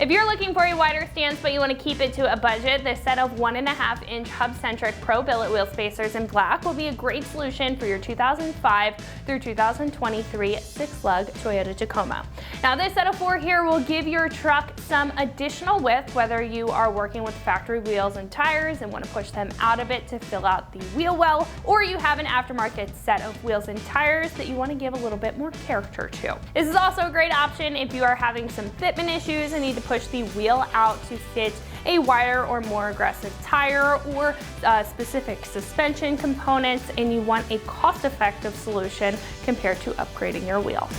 If you're looking for a wider stance but you want to keep it to a budget, this set of 1.5-inch hub-centric Pro Billet wheel spacers in black will be a great solution for your 2005 through 2023 six-lug Toyota Tacoma. Now this set of 4 here will give your truck some additional width, whether you are working with factory wheels and tires and want to push them out a bit to fill out the wheel well, or you have an aftermarket set of wheels and tires that you want to give a little bit more character to. This is also a great option if you are having some fitment issues and need to push the wheel out to fit a wider or more aggressive tire or specific suspension components, and you want a cost-effective solution compared to upgrading your wheel.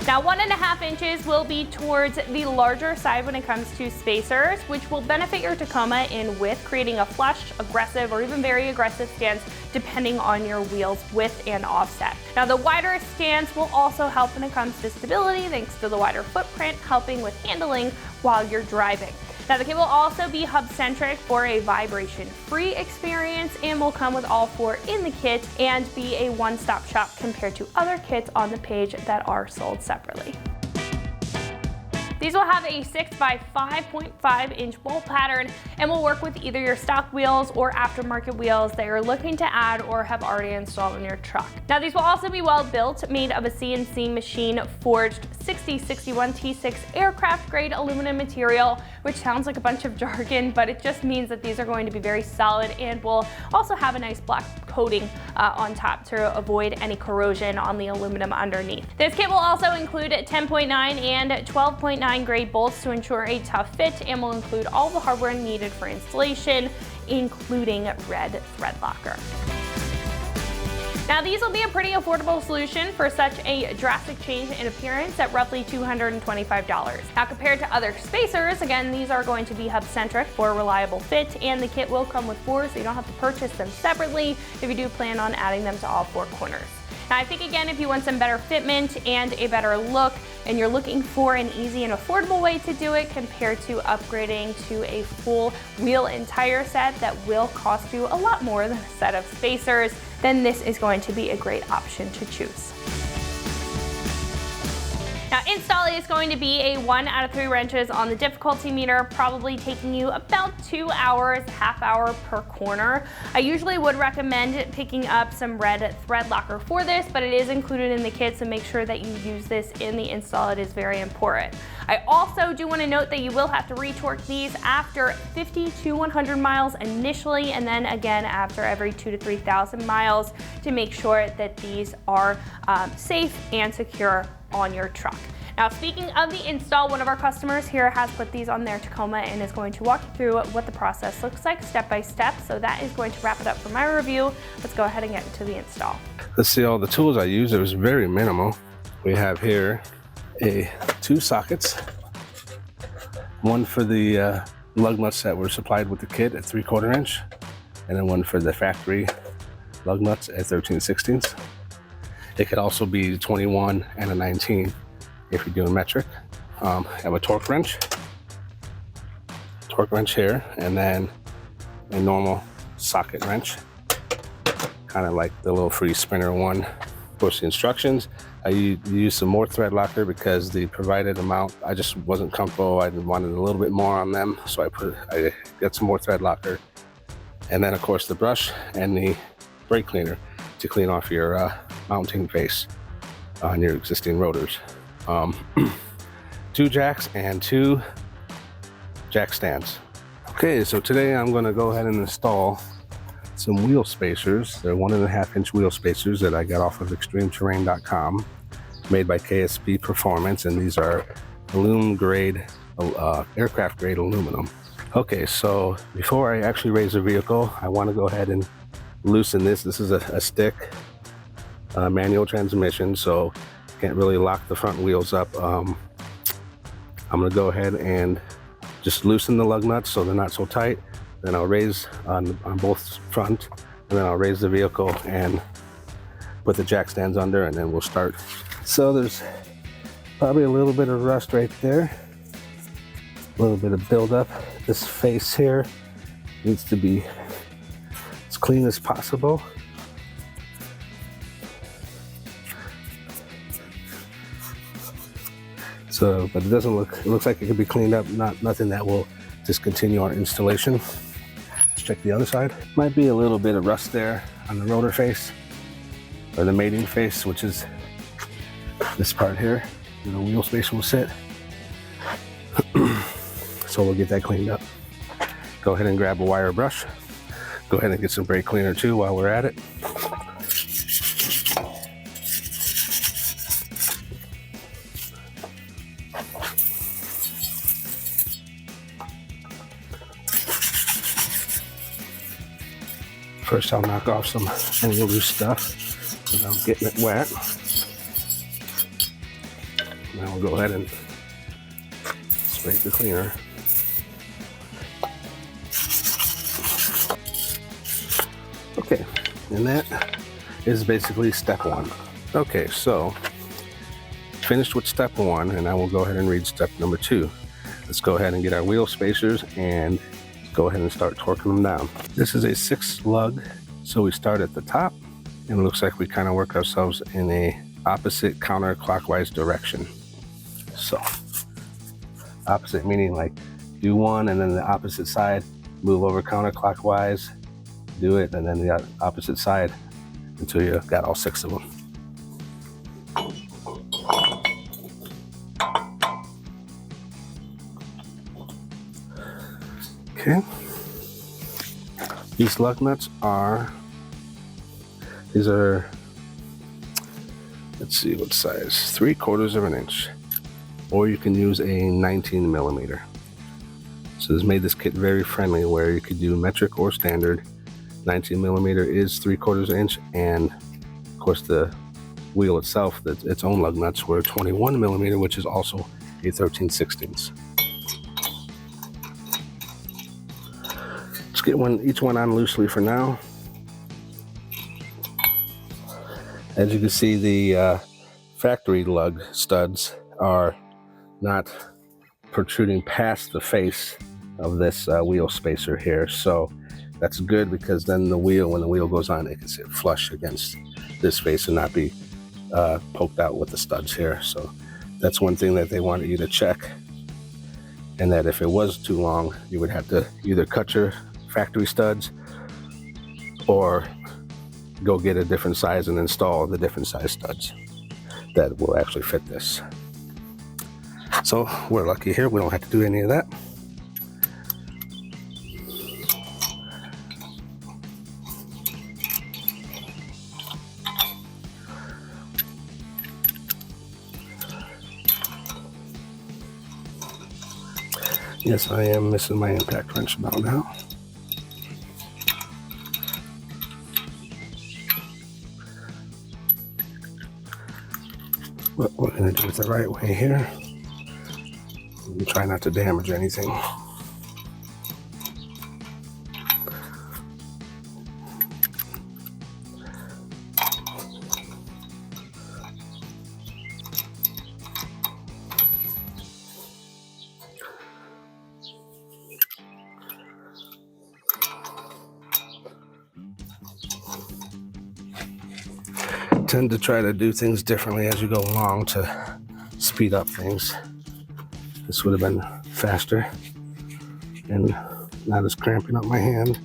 Now 1.5 inches will be towards the larger side when it comes to spacers, which will benefit your Tacoma in width, creating a flush, aggressive, or even very aggressive stance depending on your wheel's width and offset. Now the wider stance will also help when it comes to stability thanks to the wider footprint, helping with handling while you're driving. Now the kit will also be hub-centric for a vibration-free experience and will come with all 4 in the kit and be a one-stop shop compared to other kits on the page that are sold separately. These will have a 6 by 5.5 inch bolt pattern and will work with either your stock wheels or aftermarket wheels that you're looking to add or have already installed in your truck. Now these will also be well built, made of a CNC machine forged 6061 T6 aircraft grade aluminum material, which sounds like a bunch of jargon, but it just means that these are going to be very solid and will also have a nice black coating on top to avoid any corrosion on the aluminum underneath. This kit will also include 10.9 and 12.9 grade bolts to ensure a tough fit, and will include all the hardware needed for installation, including red thread locker. Now these will be a pretty affordable solution for such a drastic change in appearance at roughly $225. Now compared to other spacers, again, these are going to be hub-centric for a reliable fit, and the kit will come with 4, so you don't have to purchase them separately if you do plan on adding them to all 4 corners. Now I think again, if you want some better fitment and a better look, and you're looking for an easy and affordable way to do it compared to upgrading to a full wheel and tire set that will cost you a lot more than a set of spacers, then this is going to be a great option to choose. Now install is going to be a 1 out of 3 wrenches on the difficulty meter, probably taking you about 2 hours, half hour per corner. I usually would recommend picking up some red thread locker for this, but it is included in the kit, so make sure that you use this in the install. It is very important. I also do want to note that you will have to retorque these after 50 to 100 miles initially, and then again after every 2,000 to 3,000 miles to make sure that these are safe and secure on your truck. Now speaking of the install, one of our customers here has put these on their Tacoma and is going to walk you through what the process looks like step by step. So that is going to wrap it up for my review. Let's go ahead and get into the install. Let's see all the tools I use. It was very minimal. We have here 2 sockets, one for the lug nuts that were supplied with the kit at 3/4 inch, and then one for the factory lug nuts at 13/16. It could also be 21 and a 19 if you're doing metric. I have a torque wrench here, and then a normal socket wrench, kind of like the little free spinner one. Push the instructions. I used some more thread locker because the provided amount, I just wasn't comfortable. I wanted a little bit more on them, so I got some more thread locker. And then of course the brush and the brake cleaner to clean off your mounting face on your existing rotors. 2 jacks and 2 jack stands. Okay, so today I'm going to go ahead and install some wheel spacers. They're 1.5 inch wheel spacers that I got off of extremeterrain.com, made by KSP Performance, and these are aluminum grade, aircraft grade aluminum. Okay, so before I actually raise the vehicle, I want to go ahead and loosen this. This is a stick manual transmission, so can't really lock the front wheels up. I'm going to go ahead and just loosen the lug nuts so they're not so tight. Then I'll raise on both front, and then I'll raise the vehicle and put the jack stands under, and then we'll start. So there's probably a little bit of rust right there, a little bit of buildup. This face here needs to be as clean as possible. So, but it doesn't look, it looks like it could be cleaned up, nothing that will discontinue our installation. Let's check the other side. Might be a little bit of rust there on the rotor face, or the mating face, which is this part here, where the wheel spacer will sit. So we'll get that cleaned up. Go ahead and grab a wire brush. Go ahead and get some brake cleaner too while we're at it. First, I'll knock off any loose stuff without getting it wet. Now we'll go ahead and spray the cleaner. Okay, and that is basically step one. Okay, so finished with step one, and I will go ahead and read step number two. Let's go ahead and get our wheel spacers and go ahead and start torquing them down. This is a 6 lug, so we start at the top, and it looks like we kind of work ourselves in a opposite counterclockwise direction. So opposite meaning like do one and then the opposite side, move over counterclockwise, do it, and then the opposite side until you got all 6 of them. Okay. These lug nuts are, let's see what size, 3/4 of an inch, or you can use a 19 millimeter. So this made this kit very friendly where you could do metric or standard. 19 millimeter is 3/4 inch, and of course the wheel itself, its own lug nuts were 21 millimeter, which is also a 13/16. Let's get each one on loosely for now. As you can see, the factory lug studs are not protruding past the face of this wheel spacer here, so that's good, because then when the wheel goes on, it can sit flush against this face and not be poked out with the studs here. So that's one thing that they wanted you to check, and that if it was too long, you would have to either cut your factory studs or go get a different size and install the different size studs that will actually fit this. So we're lucky here, we don't have to do any of that. Yes, I am missing my impact wrench about now. But we're going to do it the right way here. And try not to damage anything. Tend to try to do things differently as you go along to speed up things. This would have been faster and not as cramping up my hand.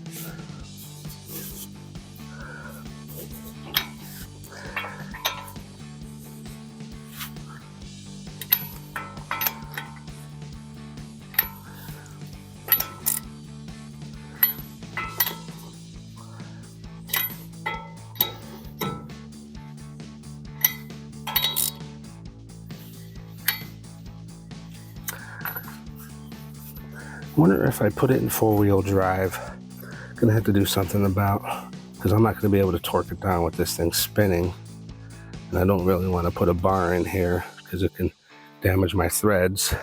I wonder if I put it in 4-wheel drive, gonna have to do something about, because I'm not gonna be able to torque it down with this thing spinning. And I don't really want to put a bar in here because it can damage my threads.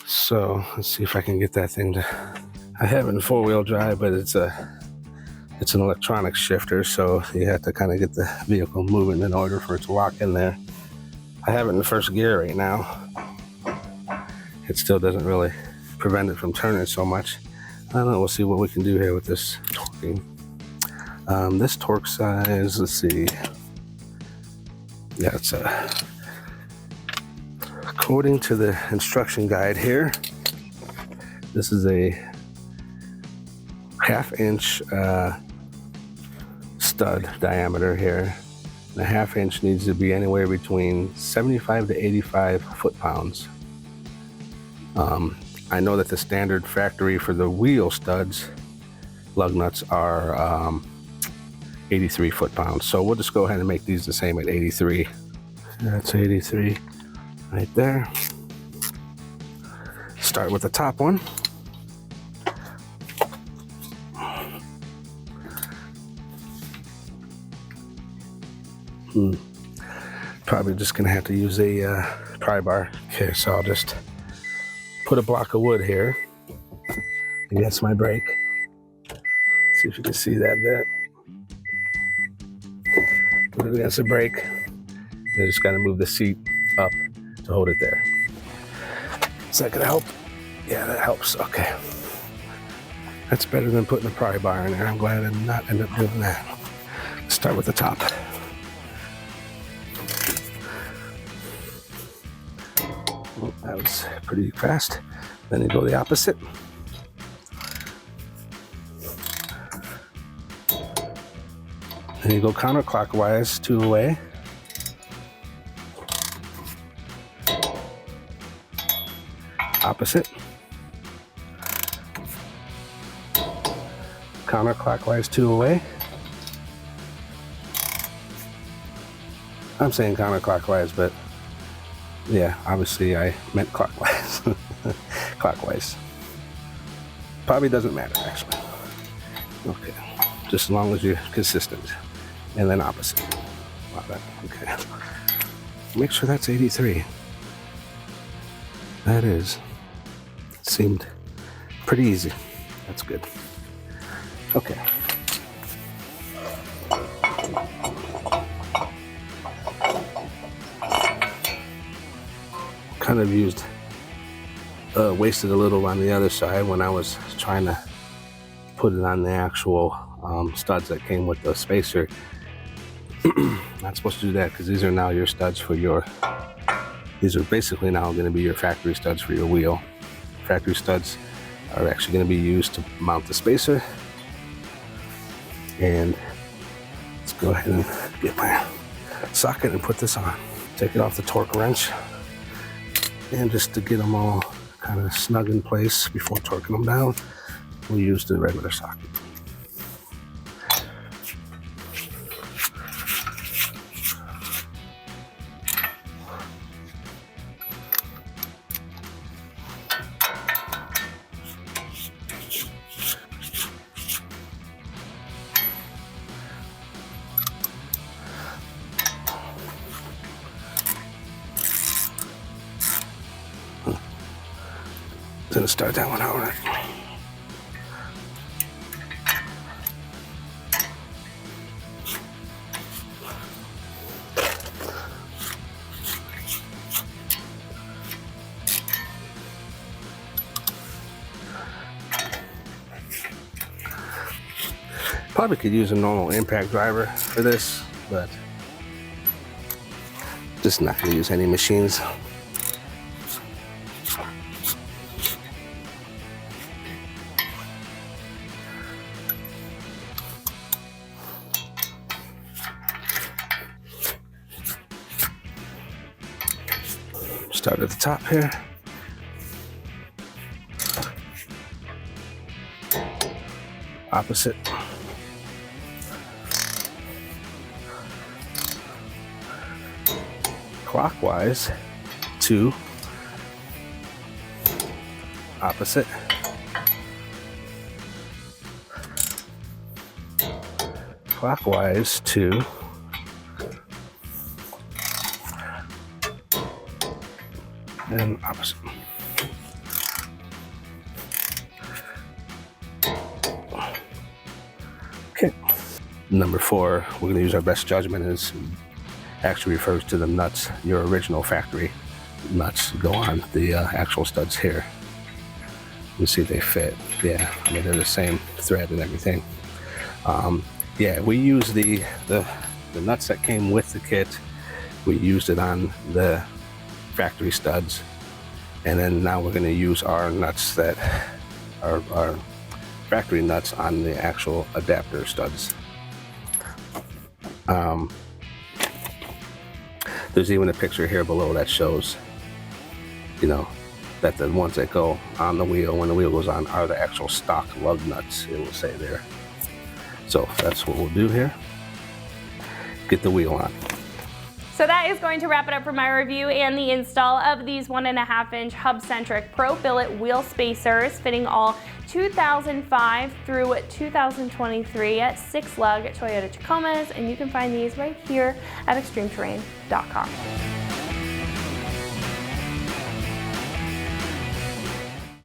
So let's see if I can get that thing to, I have it in 4-wheel drive, but it's an electronic shifter, so you have to kind of get the vehicle moving in order for it to lock in there. I have it in first gear right now. It still doesn't really prevent it from turning so much. I don't know, we'll see what we can do here with this torquing. This torque size, let's see. Yeah, it's a According to the instruction guide here, this is a 1/2 inch stud diameter here. And a 1/2 inch needs to be anywhere between 75 to 85 foot-pounds. I know that the standard factory for the wheel studs, lug nuts, are 83 foot-pounds. So we'll just go ahead and make these the same at 83. That's 83 right there. Start with the top one. Probably just gonna have to use a pry bar. Okay, so I'll just put a block of wood here against my brake. See if you can see that there. Put it against the brake. I just gotta move the seat up to hold it there. Is that gonna help? Yeah, that helps. Okay. That's better than putting a pry bar in there. I'm glad I did not end up doing that. Let's start with the top. Oh, that was pretty fast. Then you go the opposite. Then you go counterclockwise 2 away. Opposite. Counterclockwise 2 away. I'm saying counterclockwise, but yeah, obviously I meant clockwise. Clockwise. Probably doesn't matter, actually. Okay, just as long as you're consistent. And then opposite. Wow, okay. Make sure that's 83. That is. It seemed pretty easy. That's good. Okay. Kind of wasted a little on the other side when I was trying to put it on the actual studs that came with the spacer. Not supposed to do that because these are now your studs for these are basically now going to be your factory studs for your wheel. Factory studs are actually going to be used to mount the spacer. And let's go ahead and get my socket and put this on. Take it off the torque wrench. And just to get them all kind of snug in place before torquing them down, we'll use the regular socket. Didn't start that one out right. Probably could use a normal impact driver for this, but just not going to use any machines. Start at the top here. Opposite. Clockwise 2. Opposite. Clockwise 2. And opposite. Okay. Number 4, we're going to use our best judgment. Is actually refers to the nuts. Your original factory nuts go on the actual studs here. You see they fit. Yeah, I mean they're the same thread and everything. Yeah, we use the nuts that came with the kit. We used it on the factory studs. And then now we're going to use our nuts that are our factory nuts on the actual adapter studs. There's even a picture here below that shows, you know, that the ones that go on the wheel, when the wheel goes on, are the actual stock lug nuts, it will say there. So that's what we'll do here. Get the wheel on. So that is going to wrap it up for my review and the install of these 1.5-inch hub-centric Pro Billet wheel spacers fitting all 2005 through 2023 6-lug Toyota Tacomas, and you can find these right here at extremeterrain.com.